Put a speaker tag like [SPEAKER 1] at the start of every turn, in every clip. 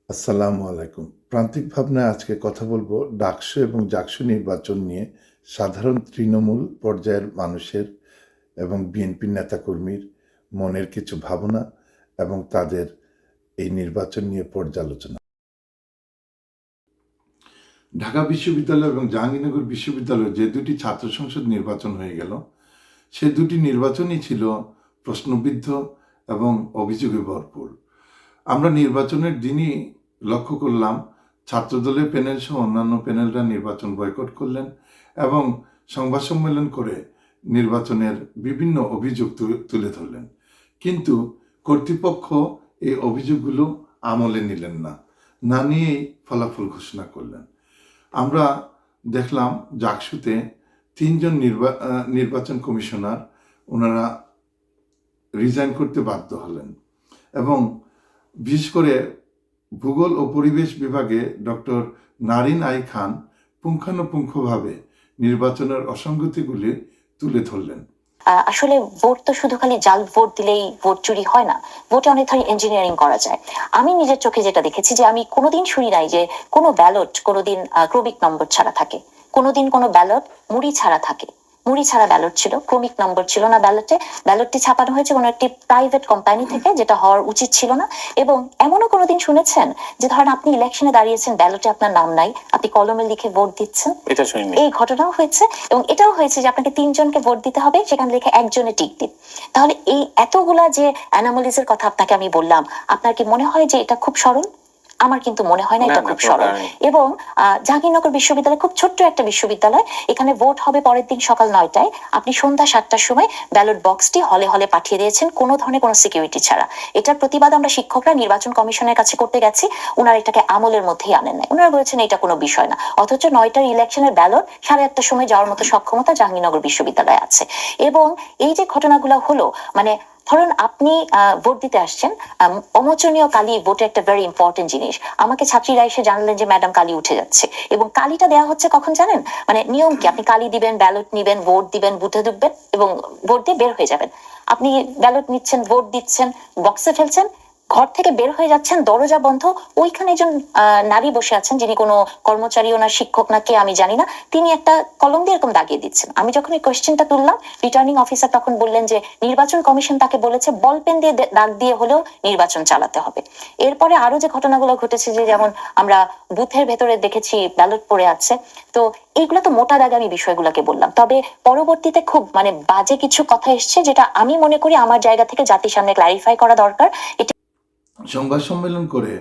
[SPEAKER 1] আসসালামু আলাইকুম। প্রান্তিক ভাবনায় আজকে কথা বলবো ডাকসু এবং জাকসু নির্বাচন নিয়ে সাধারণ তৃণমূল পর্যায়ের মানুষের এবং বিএনপির নেতাকর্মীর মনের কিছু ভাবনা এবং তাদের এই নির্বাচন নিয়ে পর্যালোচনা। ঢাকা বিশ্ববিদ্যালয় এবং জাহাঙ্গীরনগর বিশ্ববিদ্যালয়ে যে দুটি ছাত্র সংসদ নির্বাচন হয়ে গেল, সে দুটি নির্বাচনই ছিল প্রশ্নবিদ্ধ এবং অভিযোগে ভরপুর। আমরা নির্বাচনের দিনই লক্ষ্য করলাম ছাত্রদলের প্যানেল সহ অন্যান্য প্যানেলরা নির্বাচন বয়কট করলেন এবং সংবাদ সম্মেলন করে নির্বাচনের বিভিন্ন অভিযোগ তুলে ধরলেন। কিন্তু কর্তৃপক্ষ এই অভিযোগগুলো আমলে নিলেন না নিয়েই ফলাফল ঘোষণা করলেন। আমরা দেখলাম জাকসুতে 3 জন নির্বাচন কমিশনার ওনারা রিজাইন করতে বাধ্য হলেন এবং বিশেষ করে ভূগোল ও পরিবেশ বিভাগে ডক্টর নারিন আই খান পুঙ্খানুপুঙ্খভাবে নির্বাচনের অসঙ্গতিগুলি তুলে ধরলেন।
[SPEAKER 2] আসলে ভোট তো শুধু খালি জাল ভোট দিলেই ভোট চুরি হয় না, ভোটে অনেক ধরনের ইঞ্জিনিয়ারিং করা যায়। আমি নিজের চোখে যেটা দেখেছি যে আমি কোনোদিন শুনি নাই যে কোনো ব্যালট কোনোদিন ক্রমিক নম্বর ছাড়া থাকে, কোনোদিন কোনো ব্যালট মুড়ি ছাড়া থাকে। মুড়ি ছাড়া ব্যালট ছিল, ক্রমিক নম্বর ছিল না ব্যালটে। ব্যালটটি ছাপানো হয়েছে কোনো একটি প্রাইভেট কোম্পানি থেকে, যেটা হওয়ার উচিত ছিল না। এবং এমনও কোনোদিন শুনেছেন যে ধরেন আপনি ইলেকশনে দাঁড়িয়েছেন, ব্যালটে আপনার নাম নাই, আপনি কলমে লিখে ভোট দিচ্ছেন?
[SPEAKER 3] এটা শুনিনি।
[SPEAKER 2] এই ঘটনাও হয়েছে। এবং এটাও হয়েছে যে আপনাকে 3 জনকে ভোট দিতে হবে, সেখানে লিখে একজনে টিক দিন। তাহলে এই এতগুলা যে অ্যানোমালিজের কথা আপনাকে আমি বললাম, আপনার কি মনে হয় যে এটা খুব সরল? আমার কিন্তু মনে হয় না এটা খুব সরল। এবং জাহাঙ্গীরনগর বিশ্ববিদ্যালয় খুব ছোট্ট একটা বিশ্ববিদ্যালয়, এখানে ভোট হবে পরের দিন সকাল 9টায়। আপনি সন্ধ্যা 7টার সময় ব্যালট বক্সটি হলে হলে পাঠিয়ে দিয়েছেন কোনো ধরনের কোনো সিকিউরিটি ছাড়া। এটার প্রতিবাদ আমরা শিক্ষকরা নির্বাচন কমিশনের কাছে করতে গেছি, ওনারা এটাকে আমলের মধ্যেই আনেন নাই। ওনারা বলেছেন এটা কোনো বিষয় না, অথচ 9টার ইলেকশনের ব্যালট 8:30টার সময় যাওয়ার মতো সক্ষমতা জাহাঙ্গীরনগর বিশ্ববিদ্যালয়ে আছে। এবং এই যে ঘটনাগুলো হলো, মানে ধরুন আপনি ভোট দিতে আসছেন, অমোচনীয় কালি ভোটে একটা ভেরি ইম্পর্টেন্ট জিনিস। আমাকে ছাত্রীরা এসে জানলেন যে ম্যাডাম কালি উঠে যাচ্ছে, এবং কালিটা দেওয়া হচ্ছে কখন জানেন? মানে নিয়ম কি, আপনি কালি দিবেন, ব্যালট নিবেন, ভোট দিবেন, বুথে ঢুকবেন এবং ভোট দিয়ে বের হয়ে যাবেন। আপনি ব্যালট নিচ্ছেন, ভোট দিচ্ছেন, বক্সে ফেলছেন, ঘর থেকে বের হয়ে যাচ্ছেন, দরজা বন্ধ, ওইখানে একজন নারী বসে আছেন, যিনি কোনো কর্মচারী, ওনার শিক্ষক না কে আমি জানি না, তিনি একটা কলম দিয়ে এরকম দাগিয়ে দিচ্ছেন। আমি যখন এই কোয়েশ্চেনটা তুললাম, রিটার্নিং অফিসার তখন বললেন যে নির্বাচন কমিশন তাকে বলেছে বল পেন দিয়ে দাগ দিয়ে হলেও নির্বাচন চালাতে হবে। এরপরে আরো যে ঘটনাগুলো ঘটেছে, যে যেমন আমরা বুথের ভেতরে দেখেছি ব্যালট পড়ে আছে, তো এইগুলো তো মোটা দাগে আমি বিষয়গুলোকে বললাম। তবে পরবর্তীতে খুব বাজে কিছু কথা এসছে, যেটা আমি মনে করি আমার জায়গা থেকে জাতির সামনে ক্লারিফাই করা দরকার।
[SPEAKER 1] সংবাদ সম্মেলন করে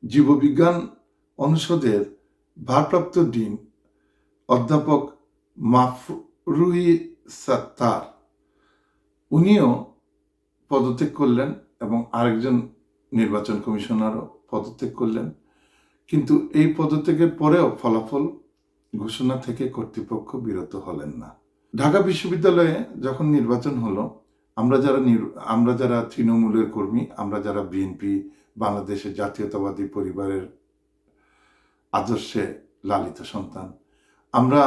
[SPEAKER 1] জীববিজ্ঞান অনুষদের ভারপ্রাপ্ত ডিন অধ্যাপক মাফরুহি সাত্তার উনিও পদত্যাগ করলেন এবং আরেকজন নির্বাচন কমিশনারও পদত্যাগ করলেন। কিন্তু এই পদত্যাগের পরেও ফলাফল ঘোষণা থেকে কর্তৃপক্ষ বিরত হলেন না। ঢাকা বিশ্ববিদ্যালয়ে যখন নির্বাচন হলো, আমরা যারা তৃণমূলের কর্মী, আমরা যারা বিএনপি, বাংলাদেশের জাতীয়তাবাদী পরিবারের আদর্শে লালিত সন্তান, আমরা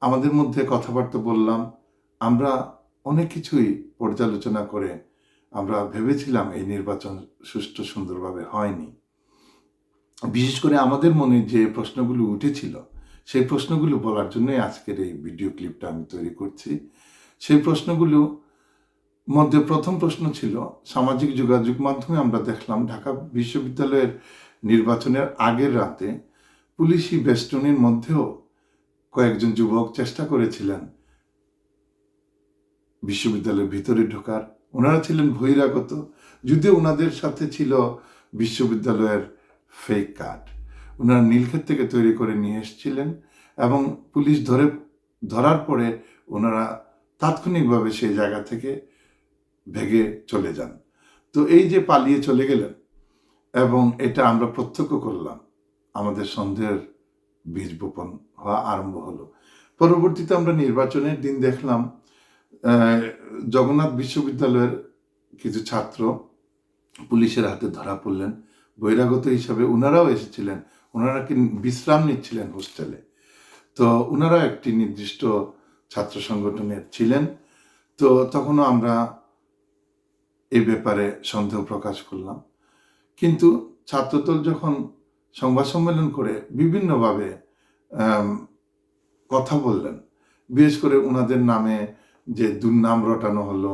[SPEAKER 1] আমাদের মধ্যে কথাবার্তা বললাম। আমরা অনেক কিছুই পর্যালোচনা করে আমরা ভেবেছিলাম এই নির্বাচন সুষ্ঠু সুন্দরভাবে হয়নি। বিশেষ করে আমাদের মনে যে প্রশ্নগুলো উঠেছিল, সেই প্রশ্নগুলো বলার জন্যই আজকের এই ভিডিও ক্লিপটা আমি তৈরি করছি। সেই প্রশ্নগুলো মধ্যে প্রথম প্রশ্ন ছিল, সামাজিক যোগাযোগ মাধ্যমে আমরা দেখলাম ঢাকা বিশ্ববিদ্যালয়ের নির্বাচনের আগের রাতে পুলিশি বেষ্টনীর মধ্যেও কয়েকজন যুবক চেষ্টা করেছিলেন বিশ্ববিদ্যালয়ের ভিতরে ঢোকার। ওনারা ছিলেন বহিরাগত, যদিও ওনাদের সাথে ছিল বিশ্ববিদ্যালয়ের ফেক কার্ড। ওনারা নীলক্ষেত থেকে তৈরি করে নিয়ে এসেছিলেন এবং পুলিশ ধরার পরে ওনারা তাৎক্ষণিকভাবে সেই জায়গা থেকে ভেগে চলে যান। তো এই যে পালিয়ে চলে গেলেন, এবং এটা আমরা প্রত্যক্ষ করলাম, আমাদের সন্দেহের বীজ বপন হওয়া আরম্ভ হলো। পরবর্তীতে আমরা নির্বাচনের দিন দেখলাম জগন্নাথ বিশ্ববিদ্যালয়ের কিছু ছাত্র পুলিশের হাতে ধরা পড়লেন বহিরাগত হিসাবে। ওনারাও এসেছিলেন, ওনারা কি বিশ্রাম নিচ্ছিলেন হোস্টেলে। তো ওনারা একটি নির্দিষ্ট ছাত্র সংগঠনের ছিলেন। তো তখনও আমরা এই ব্যাপারে সন্দেহ প্রকাশ করলাম। কিন্তু ছাত্রদল যখন সংবাদ সম্মেলন করে বিভিন্নভাবে কথা বললেন, বিশেষ করে ওনাদের নামে যে দুর্নাম রটানো হলো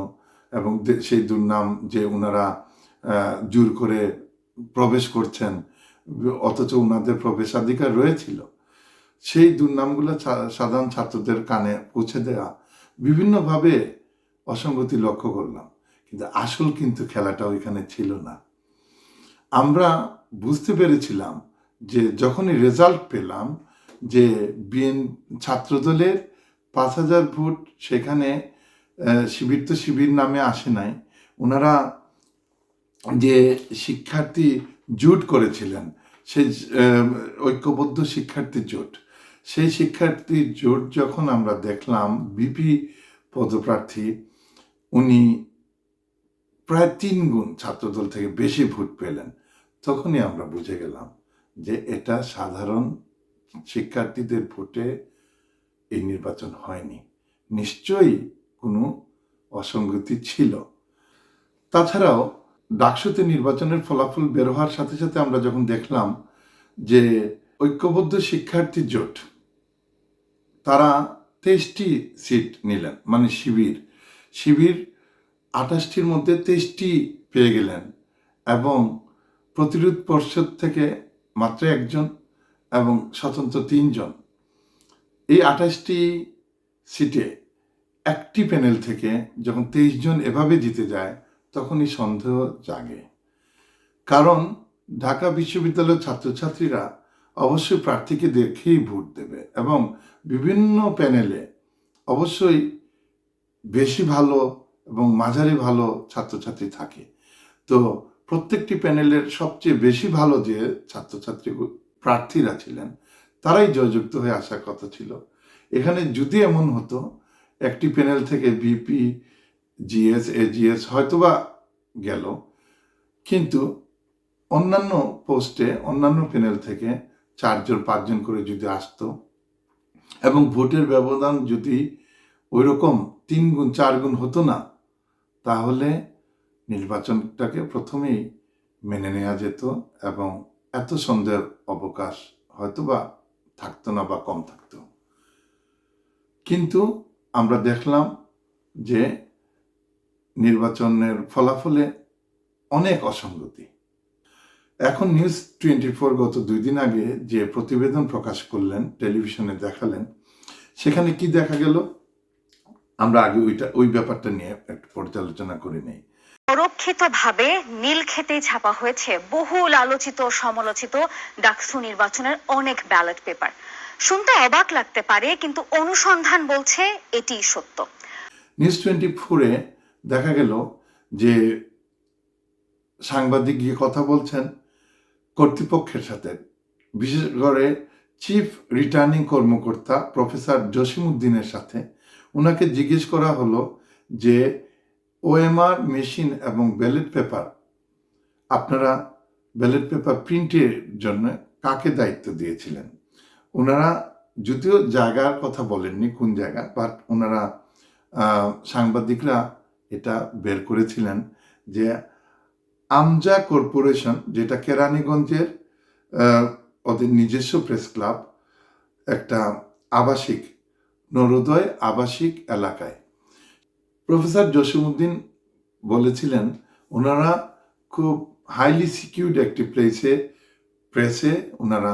[SPEAKER 1] এবং সেই দুর্নাম যে ওনারা জোর করে প্রবেশ করছেন অথচ ওনাদের প্রবেশাধিকার রয়েছিল, সেই দুর্নামগুলো সাধারণ ছাত্রদের কানে পৌঁছে দেওয়া, বিভিন্নভাবে অসঙ্গতি লক্ষ্য করলাম। কিন্তু আসল কিন্তু খেলাটা ওইখানে ছিল না। আমরা বুঝতে পেরেছিলাম যে যখনই রেজাল্ট পেলাম যে ছাত্রদলের 5,000 ভোট সেখানে শিবির তো শিবির নামে আসে নাই, ওনারা যে শিক্ষার্থী জোট করেছিলেন সেই ঐক্যবদ্ধ শিক্ষার্থী জোট, সেই শিক্ষার্থী জোট যখন আমরা দেখলাম বিপি পদপ্রার্থী উনি প্রায় 3 গুণ ছাত্রদল থেকে বেশি ভোট পেলেন, তখনই আমরা বুঝে গেলাম যে এটা সাধারণ শিক্ষার্থীদের ভোটে এই নির্বাচন হয়নি, নিশ্চয়ই কোনো অসঙ্গতি ছিল। তাছাড়াও ডাকসুতে নির্বাচনের ফলাফল বের হওয়ার সাথে সাথে আমরা যখন দেখলাম যে ঐক্যবদ্ধ শিক্ষার্থী জোট তারা 23টি সিট নিলেন, মানে শিবির 28টির মধ্যে 23টি পেয়ে গেলেন এবং প্রতিরোধ পর্ষদ থেকে মাত্র 1 জন এবং স্বতন্ত্র 3 জন। এই 28টি সিটে একটি প্যানেল থেকে যখন 23 জন এভাবে জিতে যায় তখনই সন্দেহ জাগে, কারণ ঢাকা বিশ্ববিদ্যালয়ের ছাত্রছাত্রীরা অবশ্যই প্রার্থীকে দেখেই ভোট দেবে এবং বিভিন্ন প্যানেলে অবশ্যই বেশি ভালো এবং মাঝারি ভালো ছাত্রছাত্রী থাকে। তো প্রত্যেকটি প্যানেলের সবচেয়ে বেশি ভালো যে ছাত্রছাত্রী প্রার্থীরা ছিলেন তারাই জয়যুক্ত হয়ে আসার কথা ছিল। এখানে যদি এমন হতো একটি প্যানেল থেকে বিপি, জিএস, এজিএস হয়তোবা গেল, কিন্তু অন্যান্য পোস্টে অন্যান্য প্যানেল থেকে 4 জন 5 জন করে যদি আসতো এবং ভোটের ব্যবধান যদি ওই রকম 3 গুণ 4 গুণ হতো না, তাহলে নির্বাচনটাকে প্রথমেই মেনে নেওয়া যেত এবং এত সন্দেহের অবকাশ হয়তোবা থাকতো না বা কম থাকতো। কিন্তু আমরা দেখলাম যে নির্বাচনের ফলাফলে অনেক অসঙ্গতি। এখন নিউজ 24 গত 2 দিন আগে যে প্রতিবেদন প্রকাশ করলেন, টেলিভিশনে দেখালেন, সেখানে কি দেখা গেল আমরা আগে ওই ব্যাপারটা নিয়ে একটু পর্যালোচনা করে নেই।
[SPEAKER 3] পরোক্ষিতভাবে নীলক্ষেতে ছাপা হয়েছে বহুল আলোচিত সমালোচিত ডাকসু নির্বাচনের অনেক ব্যালট পেপার। শুনতে অবাক লাগতে পারে, কিন্তু অনুসন্ধান বলছে এটিই সত্য।
[SPEAKER 1] নিউজ 24-এ দেখা গেল যে সাংবাদিক গিয়ে কথা বলছেন কর্তৃপক্ষের সাথে, বিশেষ করে চিফ রিটার্নিং কর্মকর্তা প্রফেসর জসিমউদ্দিনের সাথে। ওনাকে জিজ্ঞেস করা হলো যে ওএমআর মেশিন এবং ব্যালট পেপার, আপনারা ব্যালট পেপার প্রিন্টের জন্য কাকে দায়িত্ব দিয়েছিলেন? ওনারা যদিও জায়গার কথা বলেননি কোন জায়গা, বাট ওনারা সাংবাদিকরা এটা বের করেছিলেন যে আমজা কর্পোরেশন, যেটা কেরানীগঞ্জের ওদের নিজস্ব প্রেস ক্লাব, একটা আবাসিক নরোদয় আবাসিক এলাকায়। প্রফেসর জসিমউদ্দিন বলেছিলেন ওনারা খুব হাইলি সিকিউরড একটি প্রেসে ওনারা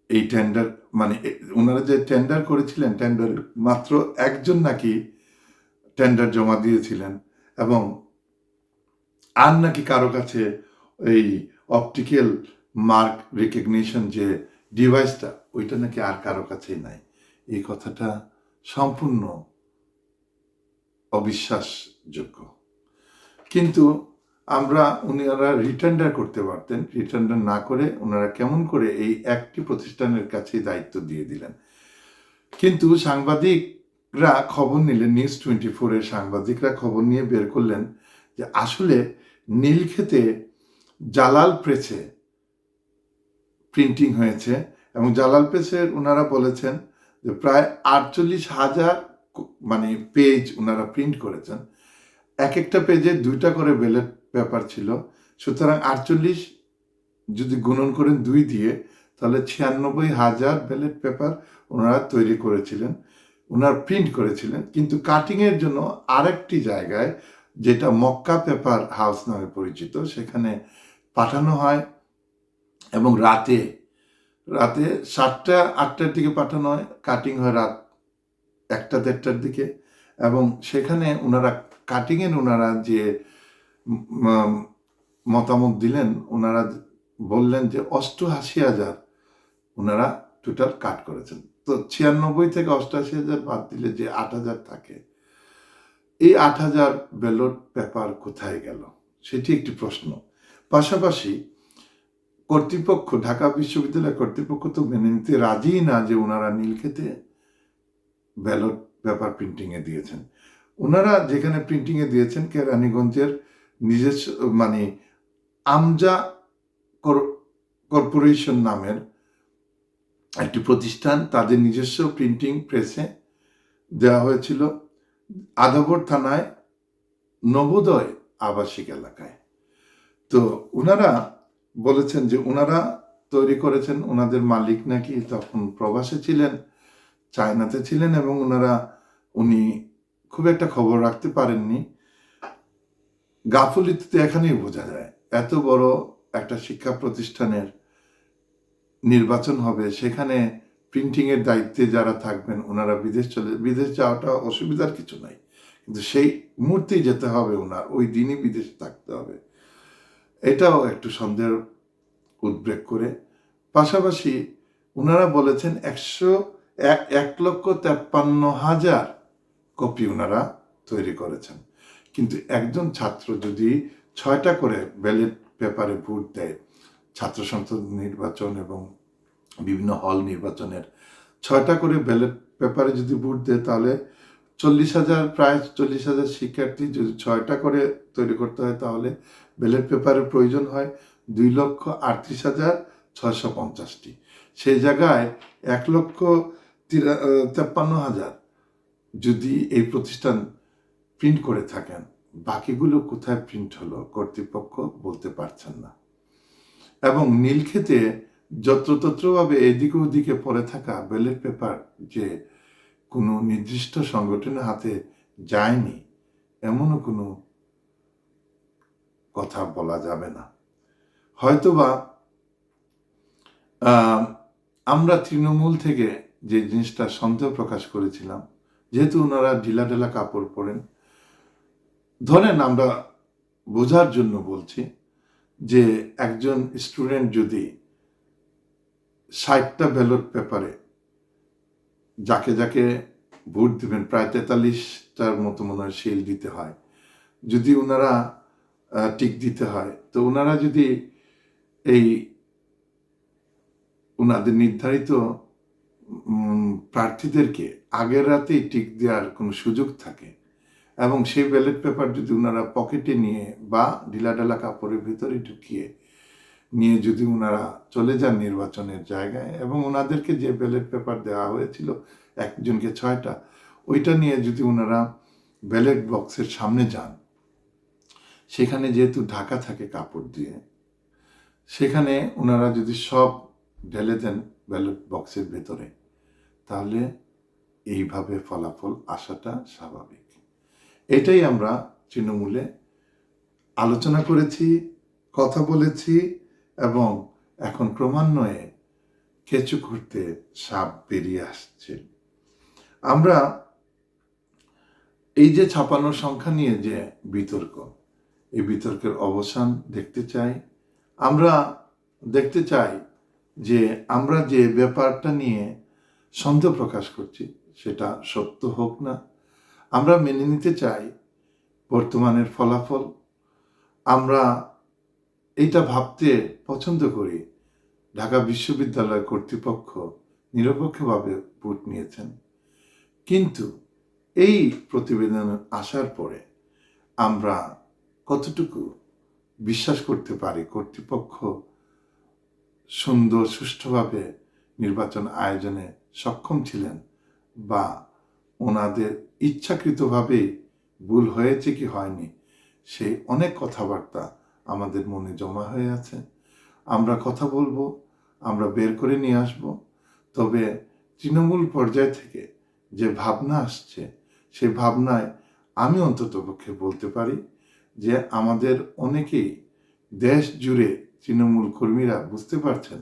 [SPEAKER 1] এই টেন্ডার, মানে ওনারা যে টেন্ডার করেছিলেন, টেন্ডার মাত্র 1 জন নাকি টেন্ডার জমা দিয়েছিলেন এবং আর নাকি কারো কাছে এই অপটিক্যাল মার্ক রিকগনিশন যে ডিভাইসটা, ওইটা নাকি আর কারো কাছেই নাই। এই কথাটা সম্পূর্ণ অবিশ্বাসযোগ্য। কিন্তু ওনারা রিটেন্ডার করতে পারতেন, রিটেন্ডার না করে ওনারা কেমন করে এই একটি প্রতিষ্ঠানের কাছে দায়িত্ব দিয়ে দিলেন। কিন্তু সাংবাদিকরা খবর নিলেন, নিউজ 24-এর সাংবাদিকরা খবর নিয়ে বের করলেন যে আসলে নীলক্ষেতে জালাল প্রেসে প্রিন্টিং হয়েছে এবং জালাল প্রেসের ওনারা বলেছেন যে প্রায় 48,000 মানে পেজ ওনারা প্রিন্ট করেছেন। এক একটা পেজে 2টা করে ব্যালট পেপার ছিল, সুতরাং যদি গুণন করেন 2 দিয়ে, তাহলে 96,000 ব্যালট পেপার ওনারা তৈরি করেছিলেন, ওনারা প্রিন্ট করেছিলেন। কিন্তু কাটিংয়ের জন্য আরেকটি জায়গায়, যেটা মক্কা পেপার হাউস নামে পরিচিত, সেখানে পাঠানো হয় এবং রাতে 7টা 8টার দিকে পাঠানো হয়, কাটিং হয় রাত 1টা 1:30টার দিকে। এবং সেখানে ওনারা কাটিংয়ের ওনারা যে মতামত দিলেন, ওনারা বললেন যে 88,000 ওনারা টোটাল কাট করেছেন। তো 96 থেকে 88,000 বাদ দিলে যে 8,000 থাকে, এই 8,000 ব্যালট পেপার কোথায় গেল, সেটি একটি প্রশ্ন। পাশাপাশি কর্তৃপক্ষ, ঢাকা বিশ্ববিদ্যালয় কর্তৃপক্ষ তো মেনে নিতে রাজি না যে ওনারা নীলক্ষেতে ব্যালট পেপার প্রিন্টিংয়ে দিয়েছেন। ওনারা যেখানে প্রিন্টিংয়ে দিয়েছেন, কেরানীগঞ্জের নিজস্ব মানে আমজা কর্পোরেশন নামের একটি প্রতিষ্ঠান, তাদের নিজস্ব প্রিন্টিং প্রেসে দেওয়া হয়েছিল আদাবর থানায় নবোদয় আবাসিক এলাকায়। তো ওনারা বলেছেন যে ওনারা তৈরি করেছেন, ওনাদের মালিক নাকি তখন প্রবাসে ছিলেন, চায়নাতে ছিলেন, এবং উনি খুব একটা খবর রাখতে পারেননি। গাফলিতে তো এখানেই বোঝা যায়, এত বড় একটা শিক্ষা প্রতিষ্ঠানের নির্বাচন হবে, সেখানে প্রিন্টিং এর দায়িত্বে যারা থাকবেন ওনারা বিদেশ যাওয়াটা অসুবিধার কিছু নাই, কিন্তু সেই মুহূর্তেই যেতে হবে, ওনার ওই দিনই বিদেশে থাকতে হবে, এটাও একটু সন্দেহ উদ্বেগ করে। পাশাপাশি ওনারা বলেছেন 1,53,000 কপি ওনারা তৈরি করেছেন। কিন্তু একজন ছাত্র যদি 6টা করে ব্যালট পেপারে ভোট দেয়, ছাত্র সংসদ নির্বাচন এবং বিভিন্ন হল নির্বাচনের 6টা করে ব্যালট পেপারে যদি ভোট দেয়, তাহলে প্রায় 40,000 শিক্ষার্থী যদি 6টা করে তৈরি করতে হয়, তাহলে ব্যালট পেপারের প্রয়োজন হয় 2,38,650টি। সেই জায়গায় 1,53,000 যদি এই প্রতিষ্ঠান প্রিন্ট করে থাকেন, বাকিগুলো কোথায় প্রিন্ট হলো কর্তৃপক্ষ বলতে পারছেন না। এবং নীলক্ষেতে যত্রতত্রভাবে এদিকে ওদিকে পড়ে থাকা ব্যালট পেপার যে কোনো নির্দিষ্ট সংগঠনের হাতে যায়নি, এমনও কোনো কথা বলা যাবে না। হয়তোবা আমরা তৃণমূল থেকে যে জিনিসটা সন্দেহ প্রকাশ করেছিলাম, যেহেতু ওনারা ঢিলাঢালা কাপড় পরেন, ধরেন আমরা বোঝার জন্য বলছি যে একজন স্টুডেন্ট যদি 60টা ব্যালট পেপারে যাকে যাকে ভোট দিবেন, প্রায় 43টার মতো মনে হয় সিল দিতে হয়, যদি ওনারা টিক দিতে হয়, তো ওনারা যদি এই ওনাদের নির্ধারিত প্রার্থীদেরকে আগের রাতেই টিক দেওয়ার কোনো সুযোগ থাকে, এবং সেই ব্যালট পেপার যদি ওনারা পকেটে নিয়ে বা ঢিলাঢালা কাপড়ের ভিতরে ঢুকিয়ে নিয়ে যদি ওনারা চলে যান নির্বাচনের জায়গায়, এবং ওনাদেরকে যে ব্যালট পেপার দেওয়া হয়েছিল একজনকে 6টা, ওইটা নিয়ে যদি ওনারা ব্যালট বক্সের সামনে যান, সেখানে যেহেতু ঢাকা থাকে কাপড় দিয়ে, সেখানে ওনারা যদি সব ঢেলে দেন ব্যালট বক্সের ভেতরে, তাহলে এইভাবে ফলাফল আসাটা স্বাভাবিক। এটাই আমরা তৃণমূলে আলোচনা করেছি, কথা বলেছি, এবং এখন ক্রমান্বয়ে কেঁচু খুঁড়তে সাপ বেরিয়ে আসছে। আমরা এই যে ছাপানোর সংখ্যা নিয়ে যে বিতর্ক, এই বিতর্কের অবসান দেখতে চাই। আমরা দেখতে চাই যে আমরা যে ব্যাপারটা নিয়ে সন্দেহ প্রকাশ করছি সেটা সত্য হোক না। আমরা মেনে নিতে চাই বর্তমানের ফলাফল। আমরা এইটা ভাবতে পছন্দ করি ঢাকা বিশ্ববিদ্যালয় কর্তৃপক্ষ নিরপেক্ষভাবে ভোট নিয়েছেন, কিন্তু এই প্রতিবেদন আসার পরে আমরা কতটুকু বিশ্বাস করতে পারি কর্তৃপক্ষ সুন্দর সুষ্ঠুভাবে নির্বাচন আয়োজনে সক্ষম ছিলেন, বা ওনাদের ইচ্ছাকৃতভাবেই ভুল হয়েছে কি হয়নি, সেই অনেক কথাবার্তা আমাদের মনে জমা হয়ে আছে। আমরা কথা বলবো, আমরা বের করে নিয়ে আসব। তবে তৃণমূল পর্যায় থেকে যে ভাবনা আসছে, সেই ভাবনায় আমি অন্ততপক্ষে বলতে পারি যে আমাদের অনেকেই দেশ জুড়ে তৃণমূল কর্মীরা বুঝতে পারছেন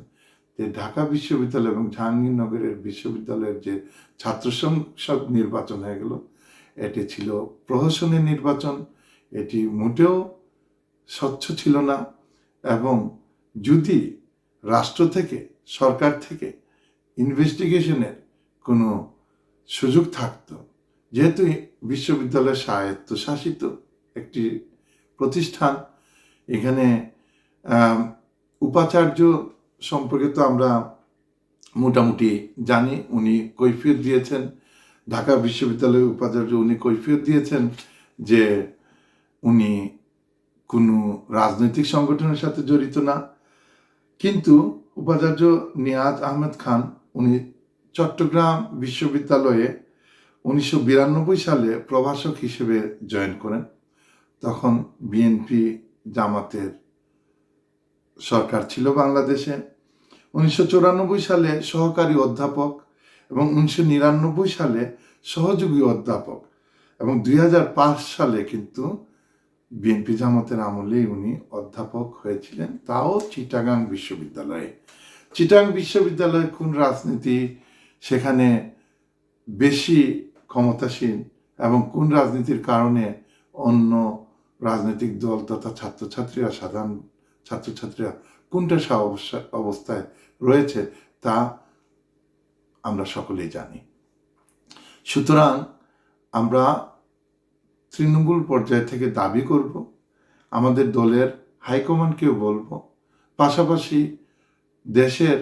[SPEAKER 1] যে ঢাকা বিশ্ববিদ্যালয় এবং জাহাঙ্গীরনগরের বিশ্ববিদ্যালয়ের যে ছাত্র সংসদ নির্বাচন হয়ে গেল, এটি ছিল প্রহসনের নির্বাচন, এটি মোটেও স্বচ্ছ ছিল না। এবং যদি রাষ্ট্র থেকে, সরকার থেকে ইনভেস্টিগেশনের কোনো সুযোগ থাকতো, যেহেতু বিশ্ববিদ্যালয় স্বায়ত্তশাসিত একটি প্রতিষ্ঠান, এখানে উপাচার্য সম্পর্কে তো আমরা মোটামুটি জানি, উনি কৈফিয়ত দিয়েছেন, ঢাকা বিশ্ববিদ্যালয়ের উপাচার্য উনি কৈফিয়ত দিয়েছেন যে উনি কোনো রাজনৈতিক সংগঠনের সাথে জড়িত না। কিন্তু উপাচার্য নিয়াজ আহমেদ খান উনি চট্টগ্রাম বিশ্ববিদ্যালয়ে 1992 সালে প্রভাষক হিসেবে জয়েন করেন। তখন বিএনপি জামাতের সরকার ছিল বাংলাদেশে। 1994 সালে সহকারী অধ্যাপক এবং 1999 সালে সহযোগী অধ্যাপক এবং 2005 সালে কিন্তু বিএনপি জামাতের আমলেই উনি অধ্যাপক হয়েছিলেন, তাও চিটাগাং বিশ্ববিদ্যালয়ে। চিটাগাং বিশ্ববিদ্যালয়ে কোন রাজনীতি সেখানে বেশি ক্ষমতাসীন এবং কোন রাজনীতির কারণে অন্য রাজনৈতিক দল তথা ছাত্রছাত্রীরা, সাধারণ ছাত্রছাত্রীরা কোনটা অবস্থায় রয়েছে তা আমরা সকলেই জানি। সুতরাং আমরা তৃণমূল পর্যায় থেকে দাবি করব, আমাদের দলের হাইকমান্ডকেও বলবো, পাশাপাশি দেশের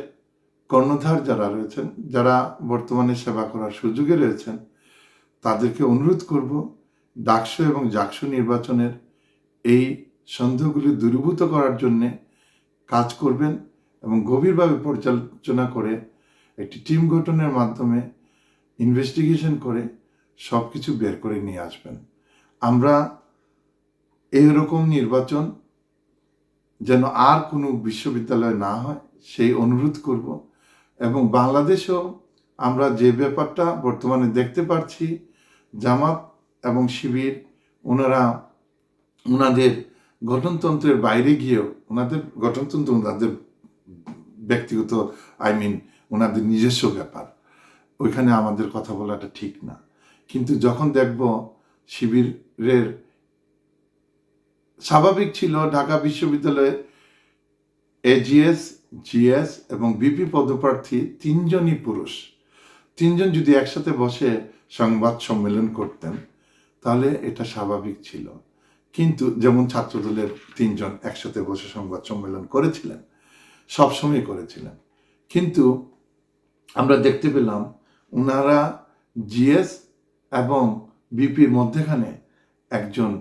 [SPEAKER 1] কর্ণধার যারা রয়েছেন, যারা বর্তমানে সেবা করার সুযোগে রয়েছেন, তাদেরকে অনুরোধ করব ডাকসু এবং জাকসু নির্বাচনের এই সন্দেহগুলি দূরীভূত করার জন্যে কাজ করবেন এবং গভীরভাবে পর্যালোচনা করে একটি টিম গঠনের মাধ্যমে ইনভেস্টিগেশন করে সব কিছু বের করে নিয়ে আসবেন। আমরা এইরকম নির্বাচন যেন আর কোনো বিশ্ববিদ্যালয়ে না হয় সেই অনুরোধ করব। এবং বাংলাদেশেও আমরা যে ব্যাপারটা বর্তমানে দেখতে পাচ্ছি, জামাত এবং শিবির ওনাদের গঠনতন্ত্রের বাইরে গিয়েও, ওনাদের গঠনতন্ত্র ওনাদের ব্যক্তিগত, ওনাদের নিজস্ব ব্যাপার, ওইখানে আমাদের কথা বলাটা ঠিক না। কিন্তু যখন দেখব শিবিরের, স্বাভাবিক ছিল ঢাকা বিশ্ববিদ্যালয়ের এজিএস, জিএস এবং বিপি পদপ্রার্থী 3 জনই পুরুষ, 3 জন যদি একসাথে বসে সংবাদ সম্মেলন করতেন তাহলে এটা স্বাভাবিক ছিল। কিন্তু যেমন ছাত্রদলের 3 জন একসাথে বসে সংবাদ সম্মেলন করেছিলেন, সবসময় করেছিলেন, কিন্তু আমরা দেখতে পেলাম ওনারা জিএস এবং বিপির মধ্যেখানে একজন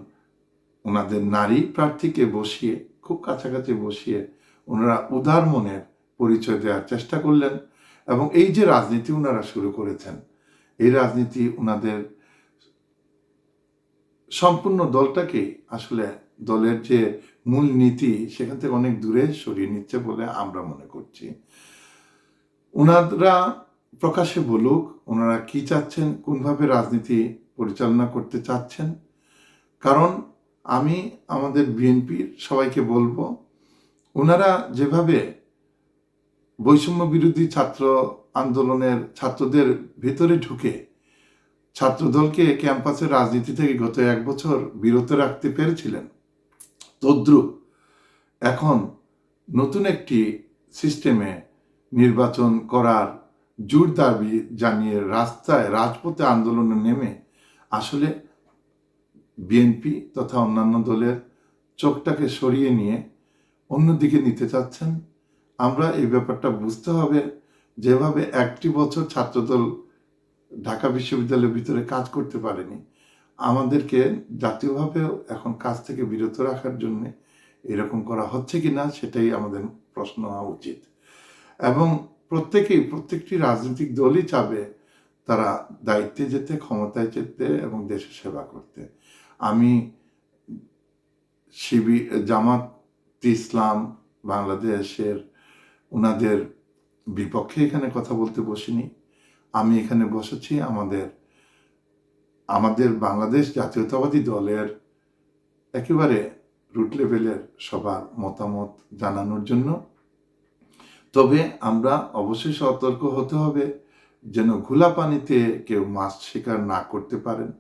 [SPEAKER 1] ওনাদের নারী প্রার্থীকে বসিয়ে, খুব কাছাকাছি বসিয়ে ওনারা উদার মনের পরিচয় দেওয়ার চেষ্টা করলেন। এবং এই যে রাজনীতি ওনারা শুরু করেছেন, এই রাজনীতি ওনাদের সম্পূর্ণ দলটাকে আসলে দলের যে মূল নীতি সেখান থেকে অনেক দূরে সরিয়ে নিচ্ছে বলে আমরা মনে করছি। ওনারা প্রকাশ্যে বলুক ওনারা কি চাচ্ছেন, কোনভাবে রাজনীতি পরিচালনা করতে চাচ্ছেন। কারণ আমি আমাদের বিএনপির সবাইকে বলবো, ওনারা যেভাবে বৈষম্য বিরোধী ছাত্র আন্দোলনের ছাত্রদের ভেতরে ঢুকে ছাত্রদলকে ক্যাম্পাসের রাজনীতি থেকে গত 1 বছর বিরত রাখতে পেরেছিলেন, তদ্রুপ এখন নতুন একটি সিস্টেমে নির্বাচন করার জোর দাবি জানিয়ে রাজপথে আন্দোলনে নেমে আসলে বিএনপি তথা অন্যান্য দলের চোখটাকে সরিয়ে নিয়ে অন্যদিকে নিতে চাচ্ছেন। আমরা এই ব্যাপারটা বুঝতে হবে। যেভাবে 1টি বছর ছাত্রদল ঢাকা বিশ্ববিদ্যালয়ের ভিতরে কাজ করতে পারেনি, আমাদেরকে জাতীয়ভাবেও এখন কাজ থেকে বিরত রাখার জন্য এরকম করা হচ্ছে কিনা সেটাই আমাদের প্রশ্ন হওয়া উচিত। এবং প্রত্যেকটি রাজনৈতিক দলই চাবে তারা দায়িত্বে যেতে, ক্ষমতায় যেতে এবং দেশের সেবা করতে। আমি জামাত ইসলাম বাংলাদেশের ওনাদের বিপক্ষে এখানে কথা বলতে বসিনি। আমি এখানে বসেছি আমাদের বাংলাদেশ জাতীয়তাবাদী দলের একেবারে রুট লেভেলের সবার মতামত জানানোর জন্য। তবে আমরা অবশ্যই সতর্ক হতে হবে যেন ঘোলা পানিতে কেউ মাছ শিকার না করতে পারেন।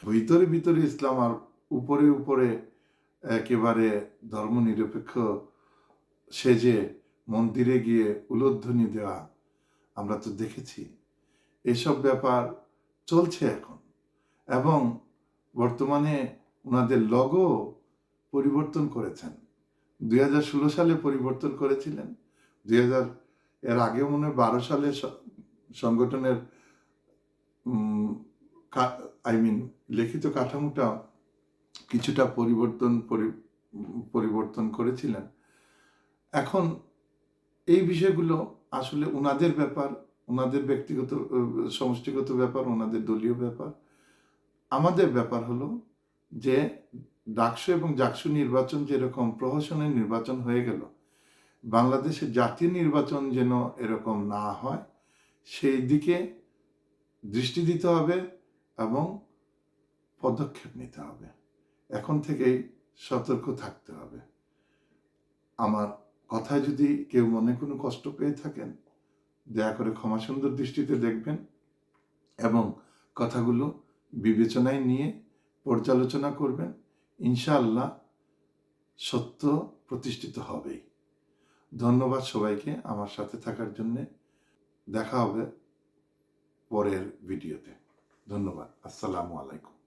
[SPEAKER 1] ভিতরে ভিতরে ইসলাম আর উপরে উপরে একেবারে ধর্মনিরপেক্ষ সেজে মন্দিরে গিয়ে উলুধ্বনি দেওয়া আমরা তো দেখেছি। এসব ব্যাপার চলছে এখন, এবং বর্তমানে ওনাদের লগো পরিবর্তন করেছেন। 2016 সালে পরিবর্তন করেছিলেন। এর আগেও মনে হয় 12 সালে সংগঠনের লিখিত কাঠামোটা কিছুটা পরিবর্তন করেছিলেন। এখন এই বিষয়গুলো আসলে ওনাদের ব্যাপার, ওনাদের ব্যক্তিগত সমষ্টিগত ব্যাপার, ওনাদের দলীয় ব্যাপার। আমাদের ব্যাপার হলো যে ডাকসু এবং জাকসু নির্বাচন যেরকম প্রহসনের নির্বাচন হয়ে গেল, বাংলাদেশের জাতীয় নির্বাচন যেন এরকম না হয় সেই দিকে দৃষ্টি দিতে হবে এবং পদক্ষেপ নিতে হবে। এখন থেকেই সতর্ক থাকতে হবে। আমার কথায় যদি কেউ মনে কোনো কষ্ট পেয়ে থাকেন, দয়া করে ক্ষমা সুন্দর দৃষ্টিতে দেখবেন এবং কথাগুলো বিবেচনায় নিয়ে পর্যালোচনা করবেন। ইনশাআল্লাহ সত্য প্রতিষ্ঠিত হবেই। ধন্যবাদ সবাইকে আমার সাথে থাকার জন্য। দেখা হবে পরের ভিডিওতে। ধন্যবাদ। আসসালামু আলাইকুম।